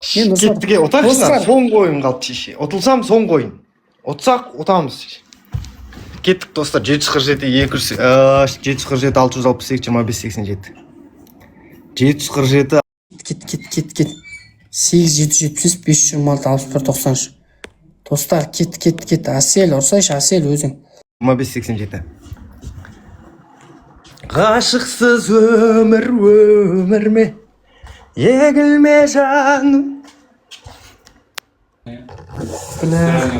Мен Кеттіге отақшына соңғы ойын қалды шеше. Ұтылсам соңғы ойын. Ұтсақ ұтамыз. Кеттік достар. 747 747 668 2587. 747 Кет. 8773 526 61 93. Достар, кет. Асел, ұрсайшы, Асел өзің. 2587. Ғашықсыз өмір ме? Егілме жаным. Бля.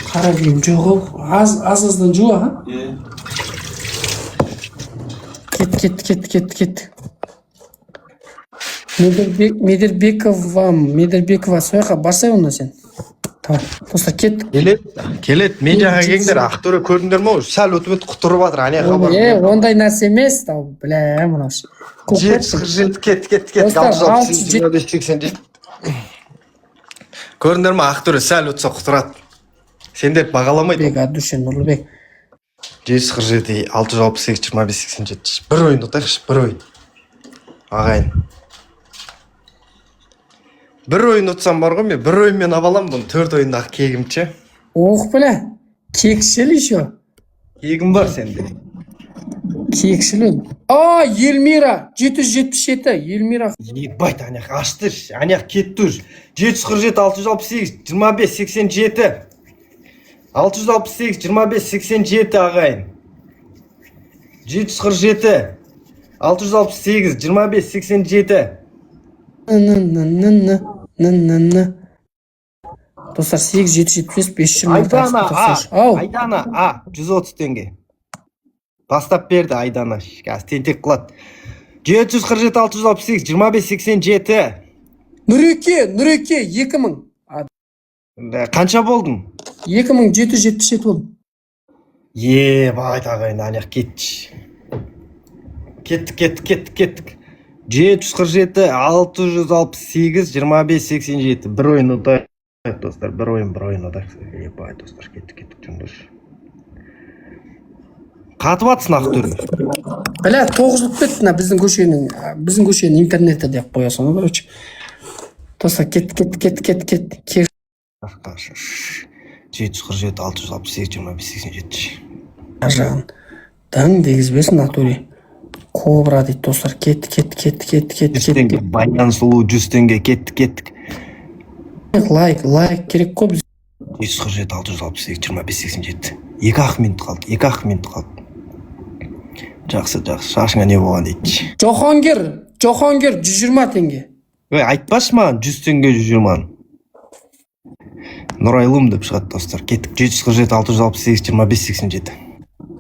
Қара киім жоқ ол. Аздан жуа, Кет. Медербекова сояққа барсай онда сен. Tamam. Достар, кет. Келет. Мен жаға кеңдер. Ақтөрі көрдіңдер ме? Сәл өтіп құтырып жатыр. Ане хабар. Ондай нәрсе емес. Бля, мынаушы. 747 кет. 668 Көрдіңдер ме? Ақтөрі сәл өтсе құтырады. Сендер бағаламайды. Бек Адушин Нұрлыбек. 747 668 2587. Бір ойын ұтайықшы, бір ойын. Ағайын. Бір ойын ұтсам бар ғой, мен бір ойынмен абалам бұны, 4 ойындағы кегімше. Ох, бля, кекшіл еще. Кегім бар сенде. Кекшіл. Елмира, 777, Елмира. Ебайт, анаяқ ашты, анаяқ кетті үш. 747 668 25 87. 668 25 87 ағайын. 747 668 25 87. Достар, 8775 526. Айдана, 130 теңге. Бастап берді Айдана. Қазір тентек қылады. 747 668 25 87. Нұреке, 2000. Қанша болдың? 2777 болдым. Байт ағайын, анаяқ кетші. Кеттік. 747 668 25 87. Бір ойын ұтайық, достар. Бір ойын ұтайық. Бай, достар, кеттік жүндір. Қатып атсын Ақтөрі. Бля, 9 бұт беттіна біздің көшенің интернетті деп қоясың, короче. Достар, кет. 747 668 25 87. Ажан, даң дегізбесін Ақтөрі. Кобра дейді, достар, кет. 100 теңге, баян сұлу 100 теңге, кеттік. Лайк керек көп. 747 668 25 87. 2-ақ минут қалды. Жақсы, шашыңа не болған дейді. Жохонгер 120 теңге. Айтпашы маған 100 теңге 120. Нұрайлым деп шығады, достар. Кеттік. 747 668 25 87.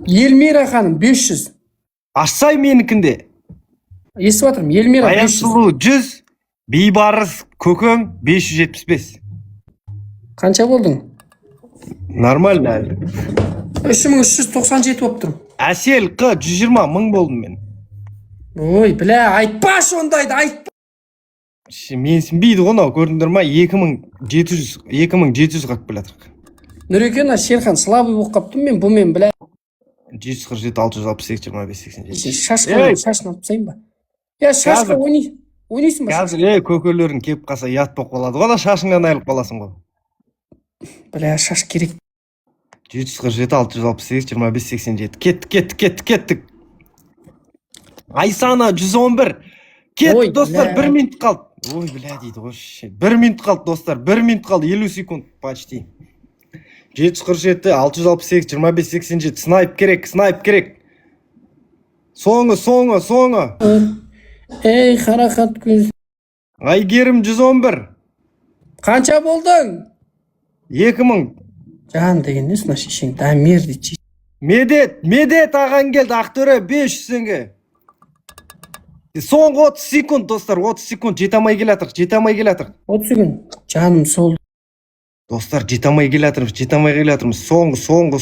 Елмира ханым 500. Ашсай менікінде. Естіп жатырмын, Елмира 500. Аясылу 100, Бейбарыс көкең 575. Қанша болдың? Нормально әлі. 3397 болып тұрмын. Әсел қ 120 мың болдым мен. Ой, бля, айтпашы ондайды, айтпа. Менсінбейді ғонау, көрдіңдер ма? 2700 қақ білатырық. Нұрекена Шерхан слабый болып қаптым мен, бұл мен, бля. 747 668 25 87. Шашын алып тастайын ба? Шашқа ойнайсың ба? Қазір көкелерін кеп қалса ят болып қалады ғой, шашыңнан айырылып қаласың ғой. Бля, шаш керек. 747 668 25 87. Кеттік. Айсана 111. Кет, достар, 1 минут қалды. Ой, бля, дейді ғой. 1 минут қалды, достар, 1 минут қалды, 50 секунд почти. 747 668 25 87. Снайп керек. Соңы. Ей, қарақат көз. Айгерім 111. Қанша болдың? 2000. Жан деген не сына шешең, дамер дейді. Медет аған келді, Ақтөрі 500 теңге. Соңғы 30 секунд, достар, 30 секунд, жете алмай келатыр. 30 секунд, жаным сол. Достар, жете алмай келатырмыз. Соңғы.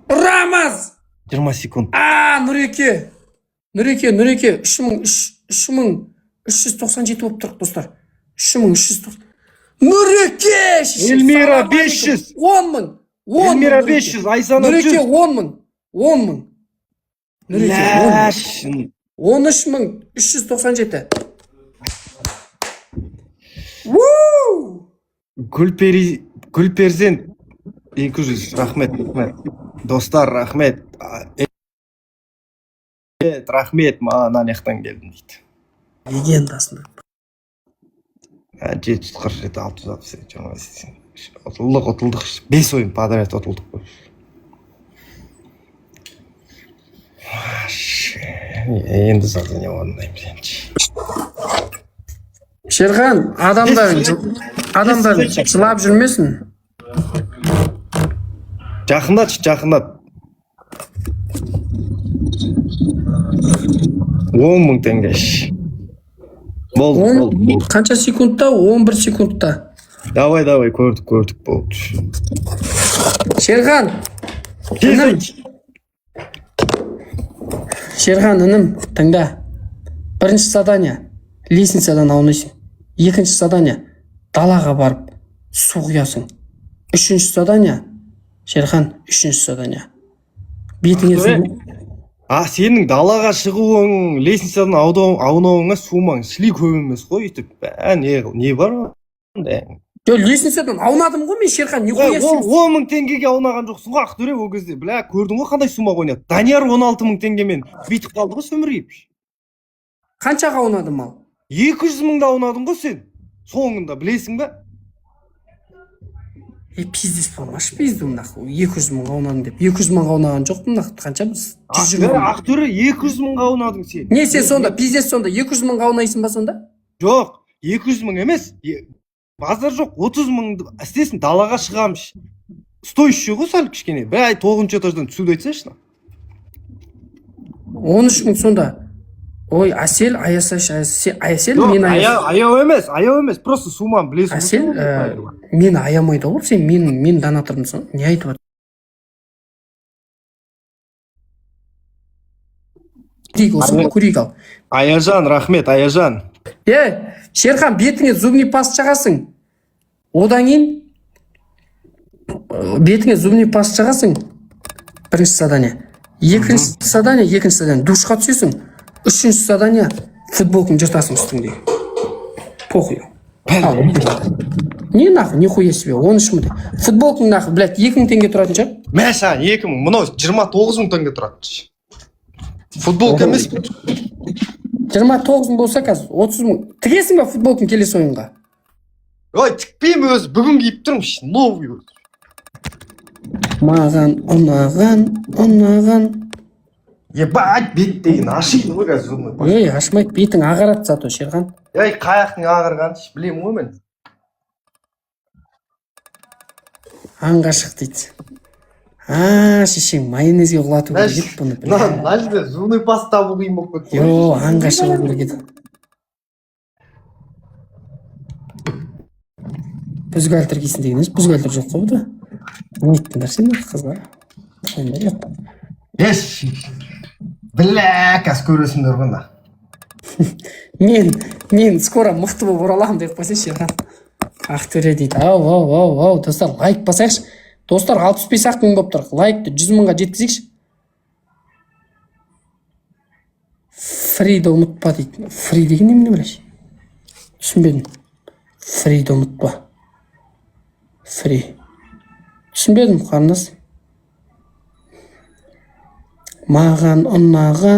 Рамаз! 20 секунд. Нұреке 3397 болып тұрық, достар. 3390. Нұреке! Эльмира 500. 10 мың. Эльмира 500, Айсана 100. Нұреке 10 мың. Нұреке 13 мың 397. Гүлперзент 200 рахмет. Достар рахмет. Рахмет маған ана жақтан келдім дейді. Легендасын. 747 668 ұтылдық 5 ойын подряд ұтылдық қой. Енді задание орындаймыз енді. Шерхан, адамдар жылап жүрмесін. Жақындат. 10.000 теңге. Болды. Қанша секундта? 11 секундта. Давай, көрдік болды. Шерхан, інім, тыңда. Бірінші задание, лестницадан аунайсың. Екінші задание, далаға барып, су құясың. Үшінші задание, Шерхан, үшінші задание. Бетіңе су. Сенің далаға шығуың, лестницадан аунауыңа сумаң, шли көп емес қой, үйтіп. Не бар? Лестницадан аунадым ғой мен, Шерхан, не қоясың? 10.000 теңгеге аунаған жоқсың ғой, Ақтөре ол кезде. Көрдің ғой қандай сума ойнады. Данияр 16.000 теңгемен бүйтіп қалды ғой сөмірейіп. Қаншаға аунадым ал? 200.000 аунадың ғой сен. Соңында білесің бе? Пиздес болмаш, пиздім нахуй. 200.000 аунадым деп. 200.000 аунаған жоқпын нахуй. Қанша біз? Ақтөре 200.000 аунадың сен. Не сен сонда, пиздес сонда 200.000 аунайсың ба сонда? Жоқ, 200.000 емес. Базар жоқ, 30.000 істесін, далаға шығамыш. Стоящий ғой сәл кішкене. 9-шы этаждан түсуді айтсайшы. 13.000 сонда. Ой, Асел, мен аяу емес, просто суман білесің. Асел, мен аямайды ғой, сен мен донатормын сон. Не айтып отыр? Көрейік ал. Аяжан, рахмет, Аяжан. Шерхан, бетіңе зубный паст жағасың. Одан кейін бетіңе зубный паст жағасың. Бірінші задание. Екінші задание, душқа түсесің. Үшінші задание, футболканы жыртасың үстіңде. Похуй. Не нахуй, нихуя себе, 13.000 теңге. Футболканы нахуй, 2.000 теңге тұратын шығар. Мәша, 2.000, мынау 29.000 теңге тұратын. Футболка емес. 29.000 болса қазір, 30.000. Тігесің ба футболканы келесі ойынға? Ой, тікпеймін өзі, бүгін киіп тұрмын, новый өзі. Маған ұнаған. Ебать, бет деген ашиды ғой қазір зумы. Ашмайды, бетің ағарады зато, Шерхан. Қаяқтың ағарған, білемін ғой мен. Аңға шық дейді. Шешең, майонезге құлату керек бұны. Нәжбе, зумный паст табу қиын болып кетті. Аңға шығу керек. Бюстгальтер кисін дегеніз, бюстгальтер жоқ қой бұда. Не еттіңдер сен қызға? Кәс көресіңдер ғына. Мен скоро мұқты болып оралам деп қойса Шерхан. Ақтөре дейді. Ау, достар, лайк басайықшы. Достар, 65-ақ мың болып тұр. Лайкты 100.000-ға жеткізейікші. Фриді ұмытпа дейді. Фри деген немене білеш? Түсінбедім. Фриді ұмытпа. Фри. Түсінбедім, қарындас. Маған ұнаған